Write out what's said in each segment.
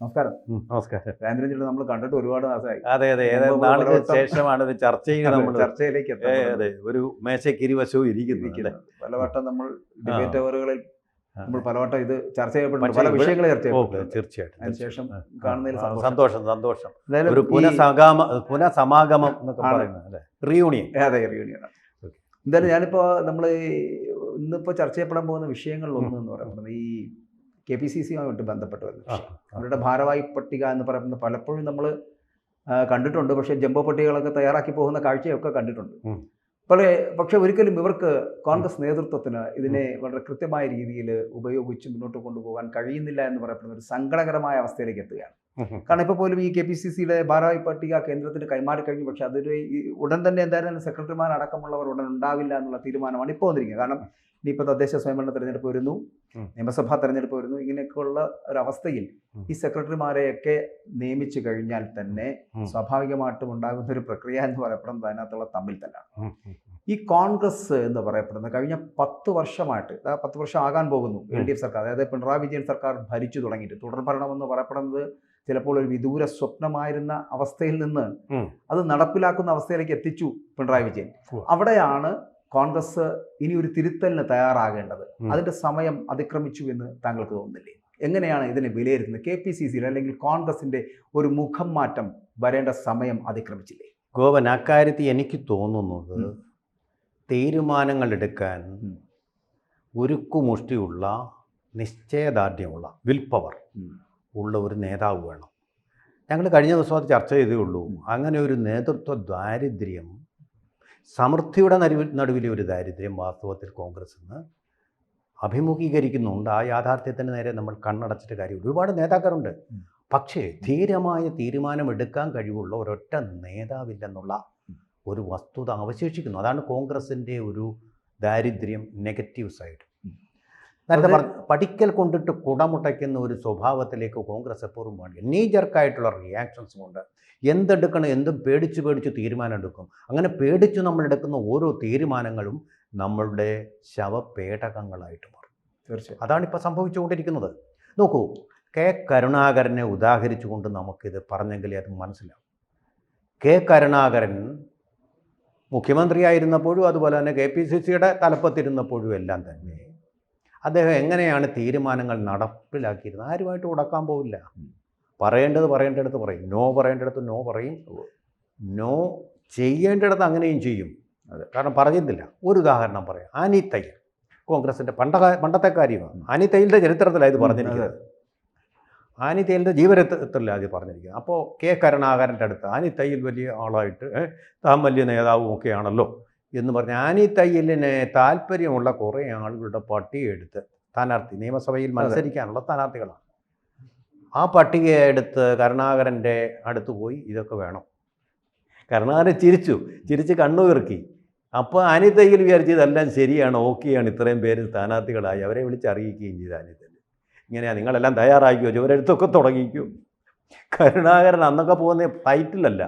നമസ്കാരം. നമസ്കാരം. രാജേന്ദ്രൻ നമ്മൾ കണ്ടിട്ട് ഒരുപാട് മാസമായി. അതെ അതെ, നാളുകൾക്ക് ശേഷമാണ് ഒരു ചർച്ചയിലേക്ക് അതെ ഒരു മേശയ്ക്ക് ഇരുവശവും ഇരിക്കുന്നത്. പലവട്ടം നമ്മൾ ഡിബേറ്റ് അവറുകളിൽ നമ്മൾ പലവട്ടം ഇത് ചർച്ച ചെയ്യപ്പെടുന്നു, പല വിഷയങ്ങൾ ചർച്ച ചെയ്യപ്പെടുന്നു. തീർച്ചയായിട്ടും. അതിനുശേഷം കാണുന്നതിൽ സന്തോഷം. ഒരു പുനഃസമാഗമം എന്നൊക്കെ പറയുന്നത് അല്ലേ, റീയൂണിയൻ. അതെ, റീയൂണിയൻ. എന്തായാലും ഞാനിപ്പോൾ നമ്മൾ ഇന്നിപ്പോൾ ചർച്ച ചെയ്യപ്പെടാൻ പോകുന്ന വിഷയങ്ങളിലൊന്ന് എന്ന് പറയുന്നത് ഈ KPCCയുമായിട്ട് ബന്ധപ്പെട്ട് വരുന്ന വിഷയം. അവരുടെ ഭാരവാഹി പട്ടിക എന്ന് പറയുന്നത് പലപ്പോഴും നമ്മൾ കണ്ടിട്ടുണ്ട്. പക്ഷേ ജംബോ പട്ടികകളൊക്കെ തയ്യാറാക്കി പോകുന്ന കാഴ്ചയൊക്കെ കണ്ടിട്ടുണ്ട്. പക്ഷെ ഒരിക്കലും ഇവർക്ക് കോൺഗ്രസ് നേതൃത്വത്തിന് ഇതിനെ വളരെ കൃത്യമായ രീതിയിൽ ഉപയോഗിച്ച് മുന്നോട്ട് കൊണ്ടുപോകാൻ കഴിയുന്നില്ല എന്ന് പറയപ്പെടുന്ന ഒരു സങ്കടകരമായ അവസ്ഥയിലേക്ക് എത്തുകയാണ്. കാരണം ഇപ്പോൾ പോലും ഈ KPCCയുടെ ഭാരവാഹി പട്ടിക കേന്ദ്രത്തിന് കൈമാറി കഴിഞ്ഞു. പക്ഷേ അതൊരു ഉടൻ തന്നെ എന്തായാലും സെക്രട്ടറിമാരടക്കമുള്ളവർ ഉടൻ ഉണ്ടാവില്ല എന്നുള്ള തീരുമാനമാണ് ഇപ്പോൾ വന്നിരിക്കുന്നത്. കാരണം ഇനിയിപ്പോൾ തദ്ദേശ സ്വയംഭരണ തെരഞ്ഞെടുപ്പ് വരുന്നു, നിയമസഭാ തെരഞ്ഞെടുപ്പ് വരുന്നു. ഇങ്ങനെയൊക്കെയുള്ള ഒരവസ്ഥയിൽ ഈ സെക്രട്ടറിമാരെയൊക്കെ നിയമിച്ചു കഴിഞ്ഞാൽ തന്നെ സ്വാഭാവികമായിട്ടും ഉണ്ടാകുന്ന ഒരു പ്രക്രിയ എന്ന് പറയപ്പെടുന്നത് അതിനകത്തുള്ള തമ്മിൽ തന്നെയാണ്. ഈ കോൺഗ്രസ് എന്ന് പറയപ്പെടുന്നത് കഴിഞ്ഞ 10 വർഷമായിട്ട് 10 വർഷം ആകാൻ പോകുന്നു LDF സർക്കാർ, അതായത് പിണറായി വിജയൻ സർക്കാർ ഭരിച്ചു തുടങ്ങിയിട്ട്. തുടർഭരണമെന്ന് പറയപ്പെടുന്നത് ചിലപ്പോൾ ഒരു വിദൂര സ്വപ്നമായിരുന്ന അവസ്ഥയിൽ നിന്ന് അത് നടപ്പിലാക്കുന്ന അവസ്ഥയിലേക്ക് എത്തിച്ചു പിണറായി വിജയൻ. അവിടെയാണ് കോൺഗ്രസ് ഇനി ഒരു തിരുത്തലിന് തയ്യാറാകേണ്ടത്. അതിന്റെ സമയം അതിക്രമിച്ചു എന്ന് താങ്കൾക്ക് തോന്നുന്നില്ലേ? എങ്ങനെയാണ് ഇതിനെ വിലയിരുത്തുന്നത്? KPCCയിൽ അല്ലെങ്കിൽ കോൺഗ്രസിന്റെ ഒരു മുഖം മാറ്റം വരേണ്ട സമയം അതിക്രമിച്ചില്ലേ? ഗോപൻ, അക്കാര്യത്തിൽ എനിക്ക് തോന്നുന്നത് തീരുമാനങ്ങൾ എടുക്കാൻ ഉരുക്കുമുഷ്ടിയുള്ള, നിശ്ചയദാർഢ്യമുള്ള, വിൽ പവർ ഉള്ള ഒരു നേതാവ് വേണം. ഞങ്ങൾ കഴിഞ്ഞ ദിവസം അത് ചർച്ച ചെയ്തേ ഉള്ളൂ. അങ്ങനെ ഒരു നേതൃത്വ ദാരിദ്ര്യം, സമൃദ്ധിയുടെ നടുവിലെ ഒരു ദാരിദ്ര്യം വാസ്തവത്തിൽ കോൺഗ്രസ്സിന് അഭിമുഖീകരിക്കുന്നുണ്ട്. ആ യാഥാർത്ഥ്യത്തിന് നേരെ നമ്മൾ കണ്ണടച്ചിട്ട് കാര്യമില്ല. ഒരുപാട് നേതാക്കളുണ്ട്, പക്ഷേ ധീരമായ തീരുമാനമെടുക്കാൻ കഴിവുള്ള ഒരൊറ്റ നേതാവില്ലെന്നുള്ള ഒരു വസ്തുത അവശേഷിക്കുന്നു. അതാണ് കോൺഗ്രസിൻ്റെ ഒരു ദാരിദ്ര്യം, നെഗറ്റീവ് സൈഡ്. നേരത്തെ പഠിക്കൽ കൊണ്ടിട്ട് കുടമുട്ടയ്ക്കുന്ന ഒരു സ്വഭാവത്തിലേക്ക് കോൺഗ്രസ് എപ്പോഴും വേണ്ടി നീജർക്കായിട്ടുള്ള റിയാക്ഷൻസ് കൊണ്ട് എന്തെടുക്കണം, എന്തും പേടിച്ച് തീരുമാനം എടുക്കും. അങ്ങനെ പേടിച്ച് നമ്മൾ എടുക്കുന്ന ഓരോ തീരുമാനങ്ങളും നമ്മളുടെ ശവപേടകങ്ങളായിട്ട് മാറും. തീർച്ചയായും അതാണിപ്പോൾ സംഭവിച്ചുകൊണ്ടിരിക്കുന്നത്. നോക്കൂ, കരുണാകരനെ ഉദാഹരിച്ചുകൊണ്ട് നമുക്കിത് പറഞ്ഞെങ്കിലേ അത് മനസ്സിലാവും. കരുണാകരൻ മുഖ്യമന്ത്രിയായിരുന്നപ്പോഴും അതുപോലെ തന്നെ KPCCയുടെ തലപ്പത്തിരുന്നപ്പോഴും എല്ലാം തന്നെ അദ്ദേഹം എങ്ങനെയാണ് തീരുമാനങ്ങൾ നടപ്പിലാക്കിയിരുന്നത്? ആരുമായിട്ട് ഉടക്കാൻ പോവില്ല. പറയേണ്ടടുത്ത് പറയും, നോ പറയേണ്ടടുത്ത് നോ പറയും, നോ ചെയ്യേണ്ടിടത്ത് അങ്ങനെയും ചെയ്യും. കാരണം പറഞ്ഞിരുന്നില്ല. ഒരു ഉദാഹരണം പറയാം. ആനി തയ്യൽ, കോൺഗ്രസിൻ്റെ പണ്ടത്തെ കാര്യമാണ്. ആനി തയ്യലിൻ്റെ ചരിത്രത്തിലാണ് ഇത് പറഞ്ഞിരിക്കുന്നത്. ആനി തയ്യലിൻ്റെ ജീവചരിത്രത്തിലാണ് ഇത് പറഞ്ഞിരിക്കുന്നത്. അപ്പോൾ കരുണാകരൻ്റെ അടുത്ത് ആനി തയ്യൽ വലിയ ആളായിട്ട് താൻ വലിയ നേതാവും ഒക്കെയാണല്ലോ എന്ന് പറഞ്ഞ് ആനി തയ്യലിന് താല്പര്യമുള്ള കുറേ ആളുകളുടെ പട്ടികയെടുത്ത് സ്ഥാനാർത്ഥി, നിയമസഭയിൽ മത്സരിക്കാനുള്ള സ്ഥാനാർത്ഥികളാണ്. ആ പട്ടികയെടുത്ത് കരുണാകരൻ്റെ അടുത്ത് പോയി ഇതൊക്കെ വേണം. കരുണാകരൻ ചിരിച്ച് കണ്ണുകിറുക്കി. അപ്പോൾ ആനി തയ്യൽ വിചാരിച്ച് ഇതെല്ലാം ശരിയാണ്, ഓക്കെയാണ്, ഇത്രയും പേര് സ്ഥാനാർത്ഥികളായി. അവരെ വിളിച്ചറിയിക്കുകയും ചെയ്തു. ആനി തയ്യൽ ഇങ്ങനെയാണ്, നിങ്ങളെല്ലാം തയ്യാറാക്കിയോ, ചുവരെടുത്തൊക്കെ തുടങ്ങിക്കോ. കരുണാകരൻ അന്നൊക്കെ പോകുന്ന ഫ്ലൈറ്റിലല്ല,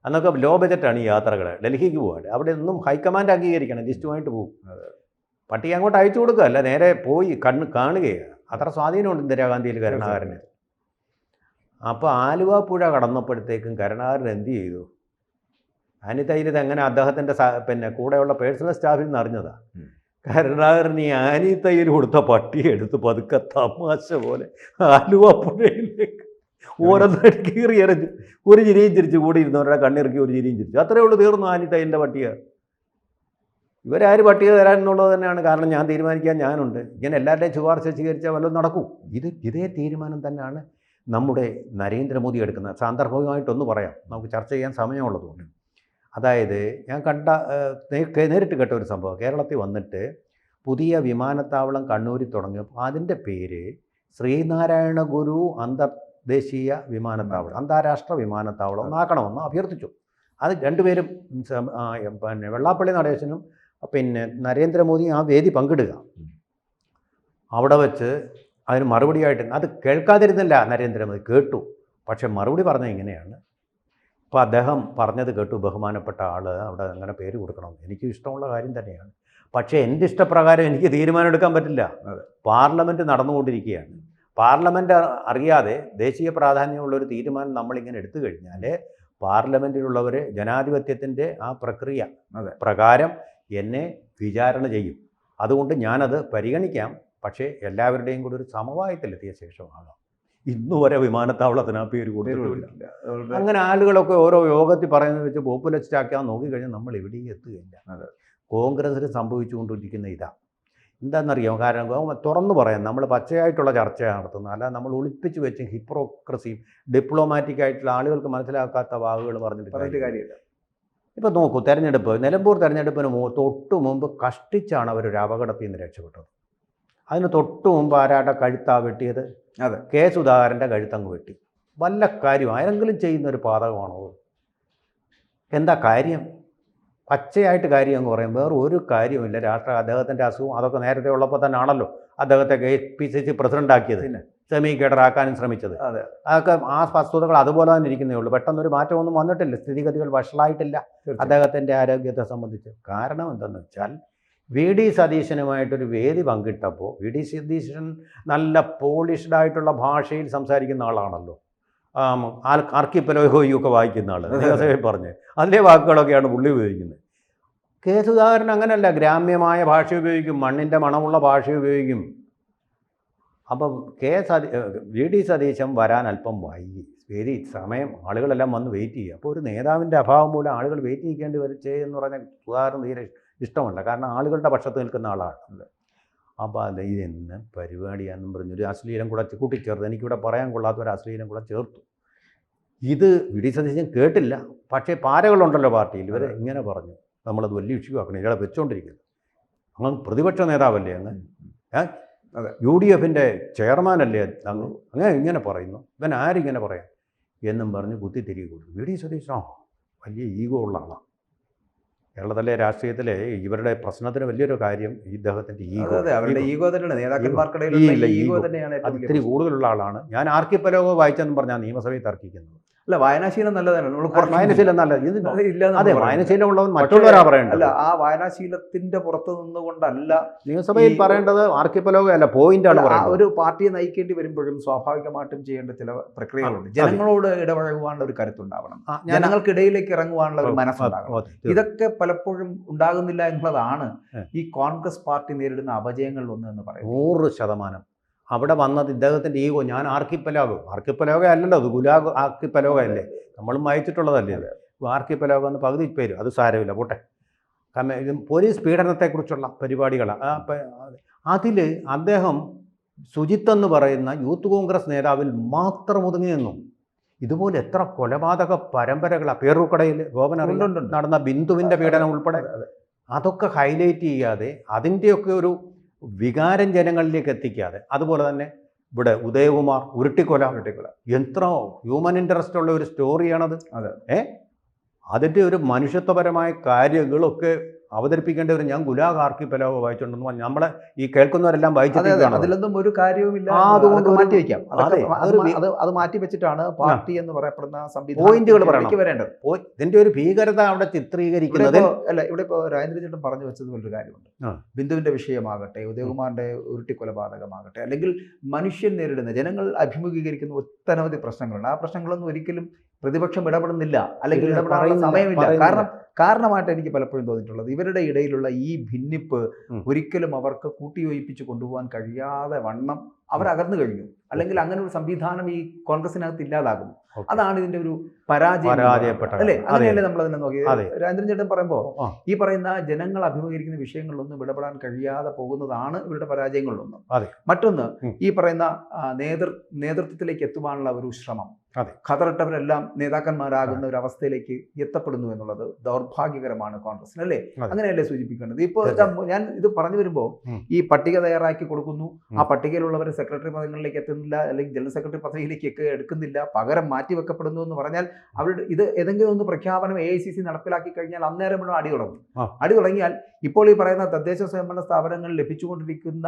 അന്നൊക്കെ ലോ ബജറ്റാണ് ഈ യാത്രകൾ. ഡൽഹിക്ക് പോകാണ്ട് അവിടെ ഒന്നും ഹൈക്കമാൻഡ് അംഗീകരിക്കണം, ലിസ്റ്റുമായിട്ട് പോകും. പട്ടിക അങ്ങോട്ട് അയച്ചു കൊടുക്കുക, അല്ല നേരെ പോയി കാണുകയാണ്. അത്ര സ്വാധീനമുണ്ട് ഇന്ദിരാഗാന്ധിയിൽ കരുണാകരന്. അപ്പോൾ ആലുവ പുഴ കടന്നപ്പോഴത്തേക്കും കരുണാകരൻ എന്ത് ചെയ്തു? ആനി തയ്യൽ ഇതെങ്ങനെ അദ്ദേഹത്തിൻ്റെ കൂടെയുള്ള പേഴ്സണൽ സ്റ്റാഫിൽ നിന്ന് അറിഞ്ഞതാണ്. കരുണാകരൻ ഈ ആനി തയ്യൽ കൊടുത്ത പട്ടിക എടുത്ത് പതുക്കെ തമാശ പോലെ ആലുവ പുഴയിലേക്ക് ഓരോന്നടി കീറി എറിഞ്ഞു. ഒരു ചിരിയും ചിരിച്ചു, കൂടി ഇരുന്നവരുടെ കണ്ണിറക്കി ഒരു ചിരിയും ചിരിച്ചു. അത്രയേ ഉള്ളൂ, തീർന്നു ആനി തയ്യലിൻ്റെ പട്ടിക. ഇവരാര് പട്ടിക തരാനെന്നുള്ളത് തന്നെയാണ്. കാരണം ഞാൻ തീരുമാനിക്കാൻ ഞാനുണ്ട്. ഇങ്ങനെ എല്ലാവരുടെയും ശുപാർശ സ്വീകരിച്ചാൽ വല്ലതും നടക്കൂ. ഇതേ തീരുമാനം തന്നെയാണ് നമ്മുടെ നരേന്ദ്രമോദി എടുക്കുന്നത്. സാന്ദർഭികമായിട്ടൊന്ന് പറയാം, നമുക്ക് ചർച്ച ചെയ്യാൻ സമയമുള്ളതുകൊണ്ട്. അതായത് ഞാൻ നേരിട്ട് കേട്ട ഒരു സംഭവം. കേരളത്തിൽ വന്നിട്ട് പുതിയ വിമാനത്താവളം കണ്ണൂരിൽ തുടങ്ങിയപ്പോൾ അതിൻ്റെ പേര് ശ്രീനാരായണ ഗുരു അന്തർദേശീയ വിമാനത്താവളം, അന്താരാഷ്ട്ര വിമാനത്താവളം എന്നാക്കണമെന്ന് അഭ്യർത്ഥിച്ചു. അത് രണ്ടുപേരും, വെള്ളാപ്പള്ളി നടേശനും നരേന്ദ്രമോദി ആ വേദി പങ്കിടുക. അവിടെ വെച്ച് അതിന് മറുപടിയായിട്ട് അത് കേൾക്കാതിരുന്നില്ല നരേന്ദ്രമോദി, കേട്ടു. പക്ഷെ മറുപടി പറഞ്ഞത് ഇങ്ങനെയാണ്. അപ്പോൾ അദ്ദേഹം പറഞ്ഞത് കേട്ടു, ബഹുമാനപ്പെട്ട ആൾ അവിടെ അങ്ങനെ പേര് കൊടുക്കണം, എനിക്ക് ഇഷ്ടമുള്ള കാര്യം തന്നെയാണ്. പക്ഷേ എൻ്റെ ഇഷ്ടപ്രകാരം എനിക്ക് തീരുമാനം എടുക്കാൻ പറ്റില്ല. പാർലമെൻറ്റ് നടന്നുകൊണ്ടിരിക്കുകയാണ്. പാർലമെൻറ്റ് അറിയാതെ ദേശീയ പ്രാധാന്യമുള്ള ഒരു തീരുമാനം നമ്മളിങ്ങനെ എടുത്തു കഴിഞ്ഞാൽ പാർലമെൻറ്റിലുള്ളവർ ജനാധിപത്യത്തിൻ്റെ ആ പ്രക്രിയ പ്രകാരം എന്നെ വിചാരണ ചെയ്യും. അതുകൊണ്ട് ഞാനത് പരിഗണിക്കാം, പക്ഷേ എല്ലാവരുടെയും കൂടി ഒരു സമവായത്തിലെത്തിയ ശേഷമാകാം. ഇന്നുവരെ വിമാനത്താവളത്തിന് ആ പേര് കൊടുത്തിട്ടില്ല. അങ്ങനെ ആളുകളൊക്കെ ഓരോ യോഗത്തിൽ പറയുന്നത് വെച്ച് പോപ്പുലസ്റ്റ് ആക്കാൻ നോക്കിക്കഴിഞ്ഞാൽ നമ്മൾ എവിടെയും എത്തുകയില്ല. കോൺഗ്രസ്സിൽ സംഭവിച്ചുകൊണ്ടിരിക്കുന്ന ഇതാ എന്താണെന്നറിയാം. കാരണം തുറന്നു പറയാം, നമ്മൾ പച്ചയായിട്ടുള്ള ചർച്ച നടത്തുന്നത്, അല്ല നമ്മൾ ഒളിപ്പിച്ച് വെച്ച് ഹിപ്രോക്രസിയും ഡിപ്ലോമാറ്റിക് ആയിട്ടുള്ള ആളുകൾക്ക് മനസ്സിലാക്കാത്ത വാക്കുകൾ പറഞ്ഞിട്ട് കാര്യമില്ല. ഇപ്പോൾ നോക്കൂ, തെരഞ്ഞെടുപ്പ്, നിലമ്പൂർ തെരഞ്ഞെടുപ്പിന് തൊട്ട് മുമ്പ് കഷ്ടിച്ചാണ് അവരൊരു അപകടത്തിൽ നിന്ന് രക്ഷപ്പെട്ടത്. അതിന് തൊട്ട് മുമ്പ് ആരാടെ കഴുത്താ വെട്ടിയത്? കെ സുധാകരൻ്റെ കഴുത്തങ്ങ് വെട്ടി. വല്ല കാര്യം ആരെങ്കിലും ചെയ്യുന്നൊരു പാതകമാണോ? എന്താ കാര്യം? പച്ചയായിട്ട് കാര്യം അങ്ങ് പറയും, വേറെ ഒരു കാര്യമില്ല. അദ്ദേഹത്തിൻ്റെ അസുഖം അതൊക്കെ നേരത്തെ ഉള്ളപ്പോൾ തന്നെ ആണല്ലോ അദ്ദേഹത്തെ KPCC പ്രസിഡൻ്റാക്കിയത്, സെമി കേഡറാക്കാനും ശ്രമിച്ചത്. അതൊക്കെ ആ വസ്തുതകൾ അതുപോലെ തന്നെ ഇരിക്കുന്നേ ഉള്ളൂ. പെട്ടെന്നൊരു മാറ്റമൊന്നും വന്നിട്ടില്ല, സ്ഥിതിഗതികൾ വഷളായിട്ടില്ല അദ്ദേഹത്തിൻ്റെ ആരോഗ്യത്തെ സംബന്ധിച്ച്. കാരണം എന്തെന്ന് വെച്ചാൽ VD സതീശനുമായിട്ടൊരു വേദി പങ്കിട്ടപ്പോൾ VD സതീശൻ നല്ല പോളിഷ്ഡായിട്ടുള്ള ഭാഷയിൽ സംസാരിക്കുന്ന ആളാണല്ലോ. ആർക്കിപ്പലോഗോയൊക്കെ വായിക്കുന്ന ആൾ, നിയമസഭയിൽ പറഞ്ഞ് അതിലെ വാക്കുകളൊക്കെയാണ് പുള്ളി ഉപയോഗിക്കുന്നത്. കെ സുധാകരൻ അങ്ങനെയല്ല, ഗ്രാമ്യമായ ഭാഷ ഉപയോഗിക്കും, മണ്ണിൻ്റെ മണമുള്ള ഭാഷ ഉപയോഗിക്കും. അപ്പം VD സതീശൻ വരാൻ അല്പം വൈകി, വേദി സമയം ആളുകളെല്ലാം വന്ന് വെയിറ്റ് ചെയ്യുക. അപ്പോൾ ഒരു നേതാവിൻ്റെ അഭാവം മൂലം ആളുകൾ വെയിറ്റ് ചെയ്യേണ്ടി എന്ന് പറഞ്ഞാൽ സുധാകരൻ തീരെ ഇഷ്ടമല്ല. കാരണം ആളുകളുടെ പക്ഷത്ത് നിൽക്കുന്ന ആളാണ്. അപ്പോൾ അത് ഇതെന്ന് പരിപാടിയാണെന്നും പറഞ്ഞൊരു അശ്ലീലം കൂടെ കൂട്ടിച്ചേർത്ത്, എനിക്കിവിടെ പറയാൻ കൊള്ളാത്ത ഒരു അശ്ലീലം കൂടെ ചേർത്തു. ഇത് VD സതീശൻ കേട്ടില്ല, പക്ഷേ പാരകളുണ്ടല്ലോ പാർട്ടിയിൽ, ഇവർ ഇങ്ങനെ പറഞ്ഞു, നമ്മളത് വലിയ ഇഷ്യൂ ആക്കണം, ഇയാളെ വെച്ചുകൊണ്ടിരിക്കുന്നത്. അങ്ങ് പ്രതിപക്ഷ നേതാവല്ലേ, അങ്ങ് UDFൻ്റെ ചെയർമാനല്ലേ അങ്ങനെ ഇങ്ങനെ പറയുന്നു, ഇവൻ ആരിങ്ങനെ പറയാം എന്നും പറഞ്ഞ് കുത്തിത്തിരികെ കൊടുത്തു. VD സതീശൻ വലിയ ഈഗോ ഉള്ള ആളാണ്. കേരളത്തിലെ രാഷ്ട്രീയത്തിലെ ഇവരുടെ പ്രശ്നത്തിന് വലിയൊരു കാര്യം ഇദ്ദേഹത്തിൻ്റെ ഇത്തിരി കൂടുതലുള്ള ആളാണ്. ഞാൻ ആർക്കിപ്പലോഗോ വായിച്ചെന്ന് പറഞ്ഞാൽ നിയമസഭയിൽ തർക്കിക്കുന്നത്. അല്ല, വായനാശീലം നല്ലതാണ്. വായനാശീലം നല്ലത്. അതെ, വായനാശീലം ഉള്ളവൻ മറ്റുള്ളവരാ പറയേണ്ടത്. അല്ല, ആ വായനാശീലത്തിന്റെ പുറത്ത് നിന്നുകൊണ്ടല്ല നിയമസഭയിൽ പറയേണ്ടത്. ആർക്കിപ്പലോഗോ അല്ല, പോയിന്റാണ്. ഒരു പാർട്ടിയെ നയിക്കേണ്ടി വരുമ്പോഴും സ്വാഭാവികമായിട്ടും ചെയ്യേണ്ട ചില പ്രക്രിയകളുണ്ട്. ജനങ്ങളോട് ഇടപഴകുവാനുള്ള ഒരു കരുത്തുണ്ടാവണം, ജനങ്ങൾക്കിടയിലേക്ക് ഇറങ്ങുവാനുള്ള ഒരു മനസ്സുണ്ടാകണം. ഇതൊക്കെ പലപ്പോഴും ഉണ്ടാകുന്നില്ല എന്നുള്ളതാണ് ഈ കോൺഗ്രസ് പാർട്ടി നേരിടുന്ന അപജയങ്ങളിൽ ഒന്ന് എന്ന് പറയുന്നത്. 100%. അവിടെ വന്നത് ഇദ്ദേഹത്തിൻ്റെ ഈഗോ. ഞാൻ ആർക്കിപ്പലോഗോ അല്ലല്ലോ, അത് ഗുലാഗ് ആർക്കിപ്പലോഗോ അല്ലേ, നമ്മളും വായിച്ചിട്ടുള്ളതല്ലേ അത്. ആർക്കിപ്പലോഗോ എന്ന് പകുതി പേര്, അത് സാരമില്ല, പോട്ടെ. പോലീസ് പീഡനത്തെക്കുറിച്ചുള്ള പരിപാടികളാണ്. അതിൽ അദ്ദേഹം സുജിത്ത് എന്ന് പറയുന്ന യൂത്ത് കോൺഗ്രസ് നേതാവിൽ മാത്രം ഒതുങ്ങി നിന്നു. ഇതുപോലെ എത്ര കൊലപാതക പരമ്പരകളാണ്. പേരൂർക്കടയിൽ ഗോപനറിൽ നടന്ന ബിന്ദുവിൻ്റെ പീഡനം ഉൾപ്പെടെ അതൊക്കെ ഹൈലൈറ്റ് ചെയ്യാതെ, അതിൻ്റെയൊക്കെ ഒരു വികാരം ജനങ്ങളിലേക്ക് എത്തിക്കാതെ, അതുപോലെ തന്നെ ഇവിടെ ഉദയകുമാർ ഉരുട്ടിക്കൊല എത്ര ഹ്യൂമൻ ഇൻട്രസ്റ്റ് ഉള്ള ഒരു സ്റ്റോറിയാണത്. അതിൻ്റെ ഒരു മനുഷ്യത്വപരമായ കാര്യങ്ങളൊക്കെ അവതരിപ്പിക്കേണ്ടവർ. ഞാൻ ഗുലാഗ് ആർക്കിപ്പലോഗോ വായിച്ചിട്ടുണ്ടെന്ന് നമ്മളെ ഈ കേൾക്കുന്നവരെല്ലാം വായിച്ചിട്ടാണ്. അതിലൊന്നും ഒരു കാര്യവുമില്ല, അതുകൊണ്ട് മാറ്റി വയ്ക്കാം. അത് മാറ്റി വെച്ചിട്ടാണ് പാർട്ടി എന്ന് പറയപ്പെടുന്ന പോയിന്റുകൾ വരേണ്ടത്. ഇതിന്റെ ഒരു ഭീകരത അവിടെ ചിത്രീകരിക്കുന്നത് അല്ല. ഇവിടെ ഇപ്പോൾ രാജേന്ദ്ര ചേട്ടൻ പറഞ്ഞു വെച്ചത് പോലൊരു കാര്യമുണ്ട്. ബിന്ദുവിന്റെ വിഷയമാകട്ടെ, ഉദയകുമാറിന്റെ ഉരുട്ടി കൊലപാതകമാകട്ടെ, അല്ലെങ്കിൽ മനുഷ്യൻ നേരിടുന്ന, ജനങ്ങൾ അഭിമുഖീകരിക്കുന്ന ഒട്ടനവധി പ്രശ്നങ്ങളുണ്ട്. ആ പ്രശ്നങ്ങളൊന്നും ഒരിക്കലും പ്രതിപക്ഷം ഇടപെടുന്നില്ല, അല്ലെങ്കിൽ ഇടപെടാനുള്ള സമയമില്ല. കാരണമായിട്ട് എനിക്ക് പലപ്പോഴും തോന്നിയിട്ടുള്ളത് ഇവരുടെ ഇടയിലുള്ള ഈ ഭിന്നിപ്പ് ഒരിക്കലും അവർക്ക് കൂട്ടിയോജിപ്പിച്ച് കൊണ്ടുപോകാൻ കഴിയാതെ വണ്ണം അവരകർന്നു കഴിഞ്ഞു. അല്ലെങ്കിൽ അങ്ങനെ ഒരു സംവിധാനം ഈ കോൺഗ്രസിനകത്ത് ഇല്ലാതാകും. അതാണ് ഇതിന്റെ ഒരു പരാജയം അല്ലേ? അങ്ങനെയല്ലേ നമ്മളതിനെ നോക്കിയത്. രാജേന്ദ്രൻ ചേട്ടൻ പറയുമ്പോൾ ഈ പറയുന്ന ജനങ്ങൾ അഭിമുഖീകരിക്കുന്ന വിഷയങ്ങളിലൊന്നും ഇടപെടാൻ കഴിയാതെ പോകുന്നതാണ് ഇവരുടെ പരാജയങ്ങളിലൊന്നും. മറ്റൊന്ന്, ഈ പറയുന്ന നേതൃത്വത്തിലേക്ക് എത്തുവാനുള്ള ഒരു ശ്രമം, ഖതറിട്ടവരെല്ലാം നേതാക്കന്മാരാകുന്ന ഒരു അവസ്ഥയിലേക്ക് എത്തപ്പെടുന്നു എന്നുള്ളത് ദൗർഭാഗ്യകരമാണ് കോൺഗ്രസിന്, അല്ലേ? അങ്ങനെയല്ലേ സൂചിപ്പിക്കേണ്ടത്. ഇപ്പോൾ ഞാൻ ഇത് പറഞ്ഞു വരുമ്പോൾ ഈ പട്ടിക തയ്യാറാക്കി കൊടുക്കുന്നു, ആ പട്ടികയിലുള്ളവരെ സെക്രട്ടറി പദങ്ങളിലേക്ക് എത്തുന്നില്ല, അല്ലെങ്കിൽ ജനറൽ സെക്രട്ടറി പദവിയിലേക്കൊക്കെ എടുക്കുന്നില്ല, പകരം മാറ്റിവെക്കപ്പെടുന്നു എന്ന് പറഞ്ഞാൽ അവരുടെ ഇത് ഏതെങ്കിലും ഒന്ന് പ്രഖ്യാപനം AICC നടപ്പിലാക്കി കഴിഞ്ഞാൽ അന്നേരം അടി തുടങ്ങും. അടി തുടങ്ങിയാൽ ഇപ്പോൾ ഈ പറയുന്ന തദ്ദേശ സ്വയംഭരണ സ്ഥാപനങ്ങൾ ലഭിച്ചുകൊണ്ടിരിക്കുന്ന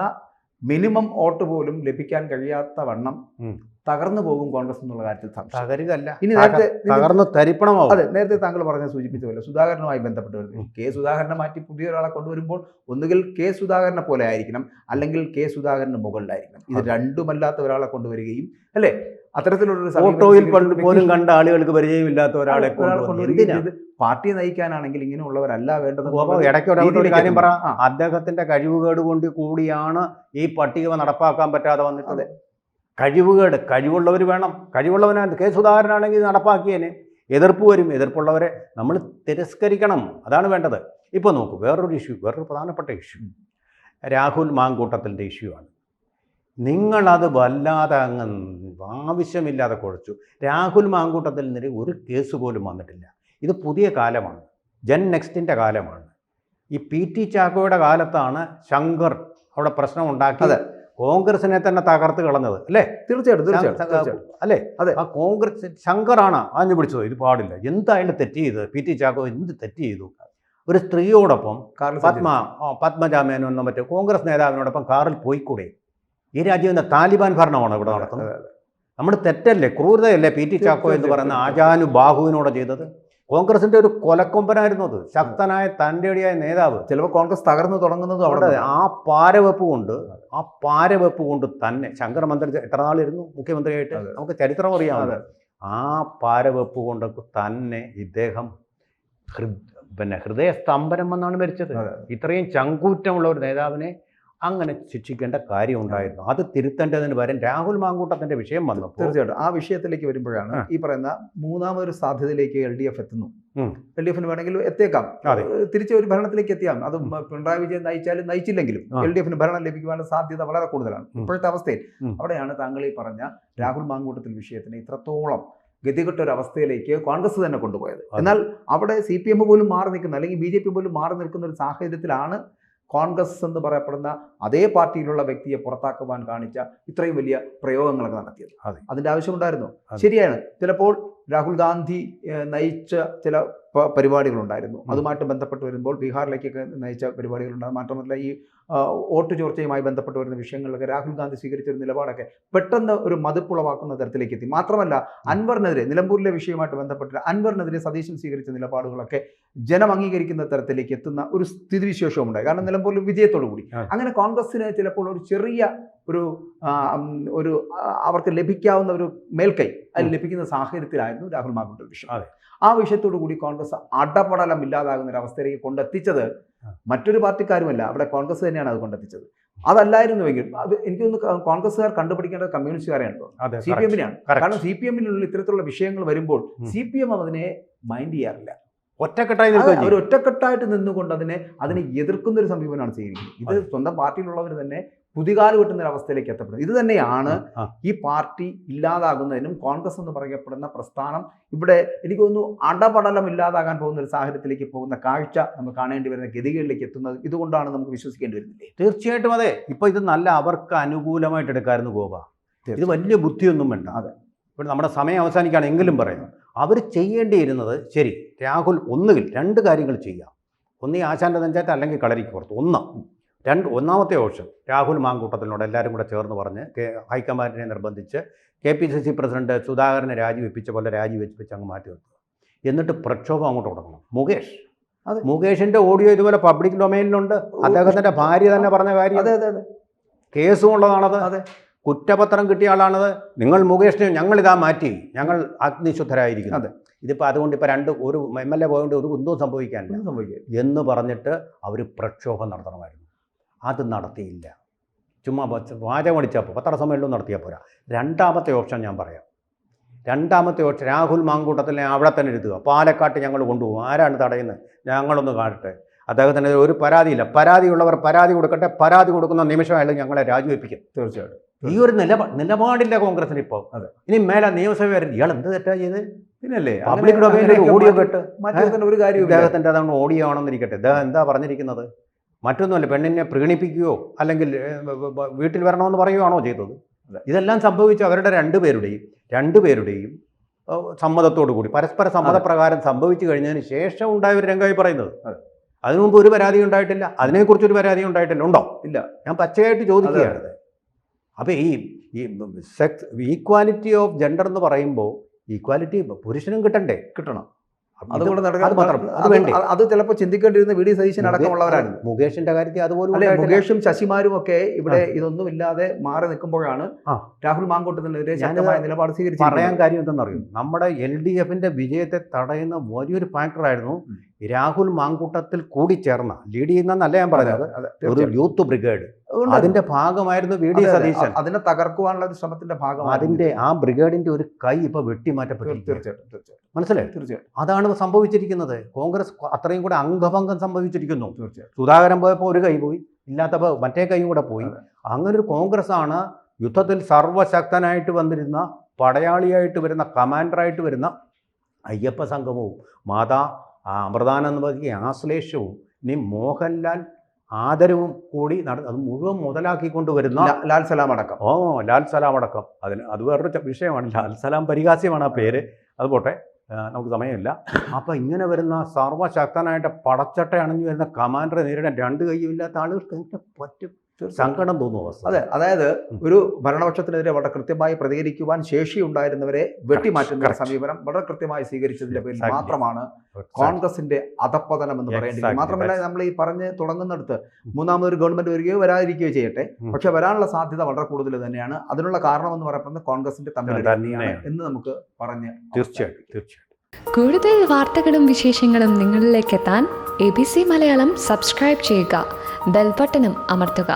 മിനിമം വോട്ട് പോലും ലഭിക്കാൻ കഴിയാത്ത വണ്ണം തകർന്നു പോകും കോൺഗ്രസ് എന്നുള്ള കാര്യത്തിൽ തകരുകയല്ല, ഇനി നേരത്തെ തകർന്ന് തരിപ്പണമാവും. അതെ, നേരത്തെ താങ്കൾ സൂചിപ്പിച്ച പോലെ സുധാകരനുമായി ബന്ധപ്പെട്ട് വരുന്നു. കെ സുധാകരനെ മാറ്റി പുതിയൊരാളെ കൊണ്ടുവരുമ്പോൾ ഒന്നുകിൽ കെ സുധാകരനെ പോലെ ആയിരിക്കണം, അല്ലെങ്കിൽ കെ സുധാകരന് മുകളിലായിരിക്കണം. ഇത് രണ്ടുമല്ലാത്ത ഒരാളെ കൊണ്ടുവരികയും അല്ലേ, അത്തരത്തിലുള്ള ഫോട്ടോയിൽ പോലും കണ്ട ആളുകൾക്ക് പരിചയമില്ലാത്ത ഒരാളെ കൊണ്ടുവരികയും പാർട്ടി നയിക്കാനാണെങ്കിൽ ഇങ്ങനെയുള്ളവരല്ല വേണ്ടത്. ഇടയ്ക്ക് കാര്യം പറ, അദ്ദേഹത്തിന്റെ കഴിവുകേട് കൊണ്ട് കൂടിയാണ് ഈ പട്ടിക നടപ്പാക്കാൻ പറ്റാതെ വന്നിട്ടുള്ളത്. കഴിവുള്ളവർ വേണം. കഴിവുള്ളവനാണ് കെ സുധാകരനാണെങ്കിൽ നടപ്പാക്കിയേനെ. എതിർപ്പ് വരും, എതിർപ്പുള്ളവരെ നമ്മൾ തിരസ്കരിക്കണം. അതാണ് വേണ്ടത്. ഇപ്പോൾ നോക്കൂ, വേറൊരു പ്രധാനപ്പെട്ട ഇഷ്യൂ രാഹുൽ മാങ്കൂട്ടത്തിൻ്റെ ഇഷ്യൂ ആണ്. നിങ്ങളത് വല്ലാതെ അങ്ങ് ആവശ്യമില്ലാതെ കുഴച്ചു. രാഹുൽ മാങ്കൂട്ടത്തിൽ നിന്ന് ഒരു കേസ് പോലും വന്നിട്ടില്ല. ഇത് പുതിയ കാലമാണ്, ജൻ നെക്സ്റ്റിൻ്റെ കാലമാണ്. ഈ PT ചാക്കോയുടെ കാലത്താണ് ശങ്കർ അവിടെ പ്രശ്നം ഉണ്ടാക്കിയത്, കോൺഗ്രസിനെ തന്നെ തകർത്ത് കളഞ്ഞത് അല്ലേ? തീർച്ചയായിട്ടും അല്ലേ? അതെ, ആ കോൺഗ്രസ് ശങ്കറാണ് ആഞ്ഞു പിടിച്ചത്. ഇത് പാടില്ല, എന്തായാലും തെറ്റ് ചെയ്ത് PT ചാക്കോ എന്ത് തെറ്റ് ചെയ്തു? ഒരു സ്ത്രീയോടൊപ്പം പത്മജ മേനോൻ മറ്റേ കോൺഗ്രസ് നേതാവിനോടൊപ്പം കാറിൽ പോയിക്കൂടെ? ഈ രാജ്യം താലിബാൻ ഭരണമാണ് ഇവിടെ നടക്കുന്നത്. നമ്മൾ തെറ്റല്ലേ, ക്രൂരതയല്ലേ PT ചാക്കോ എന്ന് പറയുന്ന ആജാനുബാഹുവിനോട് ചെയ്തത്? കോൺഗ്രസിന്റെ ഒരു കൊലക്കൊമ്പനായിരുന്നു അത്, ശക്തനായ തൻ്റെടിയായ നേതാവ്. ചിലപ്പോൾ കോൺഗ്രസ് തകർന്നു തുടങ്ങുന്നത് അവിടെ ആ പാരവെപ്പ് കൊണ്ട് തന്നെ. ശങ്കർ മന്ത്രി എത്ര നാളിരുന്നു മുഖ്യമന്ത്രിയായിട്ട്? നമുക്ക് ചരിത്രം അറിയാം. ആ പാരവെപ്പ് കൊണ്ട് തന്നെ ഇദ്ദേഹം ഹൃദയസ്തംഭനം എന്നാണ് മരിച്ചത്. ഇത്രയും ചങ്കൂറ്റമുള്ള ഒരു നേതാവിനെ അങ്ങനെ ശിക്ഷിക്കേണ്ട കാര്യം ഉണ്ടായിരുന്നു. അത് തിരുത്തേണ്ടതിന് പകരം രാഹുൽ മാങ്കൂട്ടത്തിന്റെ വിഷയം വന്നപ്പോൾ തീർച്ചയായിട്ടും ആ വിഷയത്തിലേക്ക് വരുമ്പോഴാണ് ഈ പറയുന്ന മൂന്നാമതൊരു സാധ്യതയിലേക്ക് LDF എത്തുന്നു. LDFന് വേണമെങ്കിൽ എത്തിയേക്കാം, തിരിച്ച് ഒരു ഭരണത്തിലേക്ക് എത്തിയാം. അത് പിണറായി വിജയൻ നയിച്ചാലും നയിച്ചില്ലെങ്കിലും LDFന് ഭരണം ലഭിക്കുവാനുള്ള സാധ്യത വളരെ കൂടുതലാണ് ഇപ്പോഴത്തെ അവസ്ഥയിൽ. അവിടെയാണ് താങ്കൾ ഈ പറഞ്ഞ രാഹുൽ മാങ്കൂട്ടത്തിൽ വിഷയത്തിന് ഇത്രത്തോളം ഗതികെട്ട ഒരു അവസ്ഥയിലേക്ക് കോൺഗ്രസ് തന്നെ കൊണ്ടുപോയത്. എന്നാൽ അവിടെ CPM പോലും മാറി നിൽക്കുന്ന, അല്ലെങ്കിൽ BJP പോലും മാറി നിൽക്കുന്ന ഒരു സാഹചര്യത്തിലാണ് കോൺഗ്രസ് എന്ന് പറയപ്പെടുന്ന അതേ പാർട്ടിയിലുള്ള വ്യക്തിയെ പുറത്താക്കുവാൻ കാണിച്ച ഇത്രയും വലിയ പ്രയോഗങ്ങളൊക്കെ നടത്തിയത്. അതിൻ്റെ ആവശ്യമുണ്ടായിരുന്നു. ശരിയാണ്, ചിലപ്പോൾ രാഹുൽ ഗാന്ധി നയിച്ച ചില പരിപാടികളുണ്ടായിരുന്നു. അതുമായിട്ട് ബന്ധപ്പെട്ട് വരുമ്പോൾ ബീഹാറിലേക്കൊക്കെ നയിച്ച പരിപാടികളുണ്ടാകും. മാത്രമല്ല ഈ വോട്ട് ചോർച്ചയുമായി ബന്ധപ്പെട്ട് വരുന്ന വിഷയങ്ങളിലൊക്കെ രാഹുൽ ഗാന്ധി സ്വീകരിച്ചൊരു നിലപാടൊക്കെ പെട്ടെന്ന് ഒരു മതിപ്പുളവാക്കുന്ന തരത്തിലേക്ക് എത്തി. മാത്രമല്ല അൻവറിനെതിരെ, നിലമ്പൂരിലെ വിഷയവുമായിട്ട് ബന്ധപ്പെട്ട് അൻവറിനെതിരെ സതീശൻ സ്വീകരിച്ച നിലപാടുകളൊക്കെ ജനം അംഗീകരിക്കുന്ന തരത്തിലേക്ക് എത്തുന്ന ഒരു സ്ഥിതിവിശേഷവും ഉണ്ടായി. കാരണം നിലമ്പൂരിൽ വിജയത്തോടു കൂടി അങ്ങനെ കോൺഗ്രസിന് ചിലപ്പോൾ ഒരു ചെറിയ ഒരു അവർക്ക് ലഭിക്കാവുന്ന ഒരു മേൽക്കൈ അതിൽ ലഭിക്കുന്ന സാഹചര്യത്തിലായിരുന്നു രാഹുൽ മാങ്കൂട്ടൽ വിഷയം. ആ വിഷയത്തോടു കൂടി കോൺഗ്രസ് അടപടലം ഇല്ലാതാകുന്ന ഒരു അവസ്ഥയിലേക്ക് കൊണ്ടെത്തിച്ചത് മറ്റൊരു പാർട്ടിക്കാരുമല്ല, അവിടെ കോൺഗ്രസ് തന്നെയാണ് അത് കൊണ്ടെത്തിച്ചത്. അതല്ലായിരുന്നുവെങ്കിൽ അത് എനിക്ക് തോന്നുന്നു കോൺഗ്രസ്സുകാർ കണ്ടുപിടിക്കേണ്ടത് കമ്മ്യൂണിസ്റ്റുകാരെയാണ്, CPM-നെയാണ്. കാരണം CPM-നുള്ള ഇത്തരത്തിലുള്ള വിഷയങ്ങൾ വരുമ്പോൾ CPM അതിനെ മൈൻഡ് ചെയ്യാറില്ല. ഒറ്റക്കെട്ടായിട്ട് നിന്നുകൊണ്ട് അതിനെ എതിർക്കുന്ന ഒരു സമീപനമാണ് സ്വീകരിക്കുന്നത്. ഇത് സ്വന്തം പാർട്ടിയിലുള്ളവർ തന്നെ പുതികാല് വെട്ടുന്ന ഒരു അവസ്ഥയിലേക്ക് എത്തപ്പെടുന്നത്. ഇത് തന്നെയാണ് ഈ പാർട്ടി ഇല്ലാതാകുന്നതിനും കോൺഗ്രസ് എന്ന് പറയപ്പെടുന്ന പ്രസ്ഥാനം ഇവിടെ എനിക്ക് തോന്നുന്നു അടപടലം ഇല്ലാതാകാൻ പോകുന്ന ഒരു സാഹചര്യത്തിലേക്ക് പോകുന്ന കാഴ്ച നമ്മൾ കാണേണ്ടി വരുന്ന ഗതികളിലേക്ക് എത്തുന്നത് ഇതുകൊണ്ടാണ് നമുക്ക് വിശ്വസിക്കേണ്ടി വരുന്നില്ലേ? തീർച്ചയായിട്ടും അതെ. ഇപ്പൊ ഇത് നല്ല അവർക്ക് അനുകൂലമായിട്ട് എടുക്കായിരുന്നു ഗോപ. ഇത് വലിയ ബുദ്ധിയൊന്നും വേണ്ട. അതെ, ഇപ്പോൾ നമ്മുടെ സമയം അവസാനിക്കുകയാണെങ്കിലും പറയുന്നു, അവർ ചെയ്യേണ്ടിയിരുന്നത് ശരി, രാഹുൽ ഒന്നുകിൽ രണ്ട് കാര്യങ്ങൾ ചെയ്യാം. ഒന്ന് ഈ ആശാന്റെ നെഞ്ചാറ്റ്, അല്ലെങ്കിൽ കളരിക്ക് പുറത്ത്. ഒന്നാമത്തെ ഓപ്ഷൻ രാഹുൽ മാങ്കൂട്ടത്തിനോട് എല്ലാവരും കൂടെ ചേർന്ന് പറഞ്ഞ് ഹൈക്കമാൻഡിനെ നിർബന്ധിച്ച് KPCC പ്രസിഡന്റ് സുധാകരനെ രാജിവെപ്പിച്ച പോലെ രാജിവെപ്പിച്ച് അങ്ങ് മാറ്റി നിർത്തുക. എന്നിട്ട് പ്രക്ഷോഭം അങ്ങോട്ട് തുടങ്ങണം. മുകേഷിന്റെ ഓഡിയോ ഇതുപോലെ പബ്ലിക് ഡൊമൈനിലുണ്ട്. അദ്ദേഹത്തിന്റെ ഭാര്യ തന്നെ പറഞ്ഞ കാര്യം, കേസും ഉള്ളതാണത്. കുറ്റപത്രം കിട്ടിയ ആളാണത്. നിങ്ങൾ മുകേഷിനെ ഞങ്ങളിതാ മാറ്റി, ഞങ്ങൾ അഗ്നിശുദ്ധരായിരിക്കുന്നത്. ഇതിപ്പോൾ അതുകൊണ്ട് ഇപ്പോൾ ഒരു MLA പോയതുകൊണ്ട് ഒരു കുന്തവും സംഭവിക്കാനില്ല എന്ന് പറഞ്ഞിട്ട് അവർ പ്രക്ഷോഭം നടത്തണമായിരുന്നു. അത് നടത്തിയില്ല. ചുമ്മാ വാചമടിച്ചപ്പോൾ പത്രസമ്മേളനം നടത്തിയാൽ പോരാ. രണ്ടാമത്തെ ഓപ്ഷൻ ഞാൻ പറയാം. രണ്ടാമത്തെ ഓപ്ഷൻ രാഹുൽ മാങ്കൂട്ടത്തിനെ അവിടെ തന്നെ ഇരുത്തുക. പാലക്കാട്ട് ഞങ്ങൾ കൊണ്ടുപോകും. ആരാണ് തടയുന്നത്? ഞങ്ങളൊന്ന് കാണട്ടെ. അദ്ദേഹത്തിന് ഒരു പരാതിയില്ല. പരാതിയുള്ളവർ പരാതി കൊടുക്കട്ടെ. പരാതി കൊടുക്കുന്ന നിമിഷമായാലും ഞങ്ങളെ രാജിവെപ്പിക്കും. തീർച്ചയായിട്ടും ഈ ഒരു നിലപാടില്ല കോൺഗ്രസിന് ഇപ്പോൾ. ഇനി മേലെ നിയമസഭ വരും, ഇയാൾ എന്ത് തെറ്റാ ചെയ്ത്? പിന്നല്ലേ പബ്ലിക് ഡൊമൈനിൽ ഓഡിയോ കേട്ട് ഒരു കാര്യം ഇദ്ദേഹത്തിൻ്റെ അതാണ് ഓഡിയോ ആണെന്നിരിക്കട്ടെ. ഇദ്ദേഹം എന്താ പറഞ്ഞിരിക്കുന്നത്? മറ്റൊന്നുമല്ല, പെണ്ണിനെ പ്രീണിപ്പിക്കുകയോ അല്ലെങ്കിൽ വീട്ടിൽ വരണമെന്ന് പറയുകയാണോ ചെയ്തത്? ഇതെല്ലാം സംഭവിച്ചു അവരുടെ രണ്ടുപേരുടെയും സമ്മതത്തോടു കൂടി, പരസ്പര സമ്മതപ്രകാരം സംഭവിച്ചു കഴിഞ്ഞതിന് ശേഷം ഉണ്ടായ ഒരു രംഗമായി പറയുന്നത്. അതിനു മുമ്പ് ഒരു പരാതി ഉണ്ടായിട്ടില്ല, അതിനെക്കുറിച്ചൊരു പരാതി ഉണ്ടായിട്ടില്ല, ഉണ്ടോ? ഇല്ല. ഞാൻ പച്ചയായിട്ട് ചോദിക്കുകയാണ്. അപ്പോൾ ഈ സെക്സ് ഈക്വാലിറ്റി ഓഫ് ജെൻഡർ എന്ന് പറയുമ്പോൾ ഈക്വാലിറ്റി പുരുഷനും കിട്ടണം. അതുകൊണ്ട് അത് മാത്രം, അത് വേണ്ടേ? അത് ചിലപ്പോൾ ചിന്തിക്കേണ്ടിരുന്ന വി ഡി സതീശൻ അടക്കമുള്ളവരാണ്. മുകേഷിന്റെ കാര്യത്തിൽ അതുപോലെ അല്ലെ, മുകേഷും ശശിമാരും ഒക്കെ ഇവിടെ ഇതൊന്നുമില്ലാതെ മാറി നിൽക്കുമ്പോഴാണ് രാഹുൽ മാങ്കൂട്ടത്തിനെതിരെ ശക്തമായ നിലപാട് സ്വീകരിച്ചത്. പറയാൻ കാര്യം എന്തെന്നറിയും, നമ്മുടെ LDFന്റെ വിജയത്തെ തടയുന്ന വലിയൊരു ഫാക്ടറായിരുന്നു രാഹുൽ മാങ്കൂട്ടത്തിൽ കൂടി ചേർന്ന, ലീഡ് ചെയ്യുന്നല്ല ഞാൻ പറഞ്ഞത്, ഒരു യൂത്ത് ബ്രിഗേഡ്. അതിന്റെ ഭാഗമായിരുന്നു വി ഡി സതീശൻ. അതിനെ തകർക്കുവാനുള്ള ശ്രമത്തിന്റെ ഭാഗം അതിന്റെ ആ ബ്രിഗേഡിന്റെ ഒരു കൈ ഇപ്പൊ വെട്ടിമാറ്റപ്പെട്ടു. തീർച്ചയായിട്ടും മനസ്സിലായി? തീർച്ചയായിട്ടും അതാണ് സംഭവിച്ചിരിക്കുന്നത്. കോൺഗ്രസ് അത്രയും കൂടെ അംഗഭംഗം സംഭവിച്ചിരിക്കുന്നു. സുധാകരൻ പോയപ്പോൾ ഒരു കൈ പോയി, ഇല്ലാത്തപ്പോൾ മറ്റേ കൈയും കൂടെ പോയി. അങ്ങനെ ഒരു കോൺഗ്രസ് ആണ് യുദ്ധത്തിൽ സർവശക്തനായിട്ട് വന്നിരുന്ന, പടയാളിയായിട്ട് വരുന്ന, കമാൻഡറായിട്ട് വരുന്ന അയ്യപ്പ സംഗമവും മാതാ അമൃതാനന്ദമതി ആശ്ലേഷവും ഇനി മോഹൻലാൽ ആദരവും കൂടി അത് മുഴുവൻ മുതലാക്കിക്കൊണ്ട് വരുന്ന ലാൽ സലാം അടക്കം. ലാൽ സലാം അടക്കം. അത് വേറൊരു വിഷയമാണ്. ലാൽ സലാം പരിഹാസ്യമാണ് ആ പേര്, അത് പോട്ടെ, നമുക്ക് സമയമില്ല. അപ്പം ഇങ്ങനെ വരുന്ന സർവശക്തനായിട്ട് പടച്ചട്ട അണിഞ്ഞു വരുന്ന കമാൻഡറെ നേരിടാൻ രണ്ട് കൈയും ഇല്ലാത്ത ആളുകൾക്ക് എങ്ങനെ പറ്റും? സങ്കടം തോന്നുന്ന അവസ്ഥ. അതെ, അതായത് ഒരു ഭരണപക്ഷത്തിനെതിരെ വളരെ കൃത്യമായി പ്രതികരിക്കുവാൻ ശേഷിയുണ്ടായിരുന്നവരെ വെട്ടിമാറ്റുന്ന സമീപനം വളരെ കൃത്യമായി സ്വീകരിച്ചതിന്റെ പേരിൽ മാത്രമാണ് കോൺഗ്രസിന്റെ അധപ്പതനം എന്ന് പറയേണ്ടത്. മാത്രമല്ല, നമ്മൾ ഈ പറഞ്ഞ് തുടങ്ങുന്നിടത്ത് മൂന്നാമതൊരു ഗവൺമെന്റ് വരികയോ വരാതിരിക്കുകയോ ചെയ്യട്ടെ, പക്ഷെ വരാനുള്ള സാധ്യത വളരെ കൂടുതൽ തന്നെയാണ്. അതിനുള്ള കാരണം എന്ന് പറയുന്നത് കോൺഗ്രസിന്റെ തമ്മിലാണ് എന്ന് നമുക്ക് പറഞ്ഞ് തീർച്ചയായിട്ടും. കൂടുതൽ വാർത്തകളും വിശേഷങ്ങളും നിങ്ങളിലേക്ക് എത്താൻ ABC മലയാളം സബ്സ്ക്രൈബ് ചെയ്യുക, ബെൽ ബട്ടണും അമർത്തുക.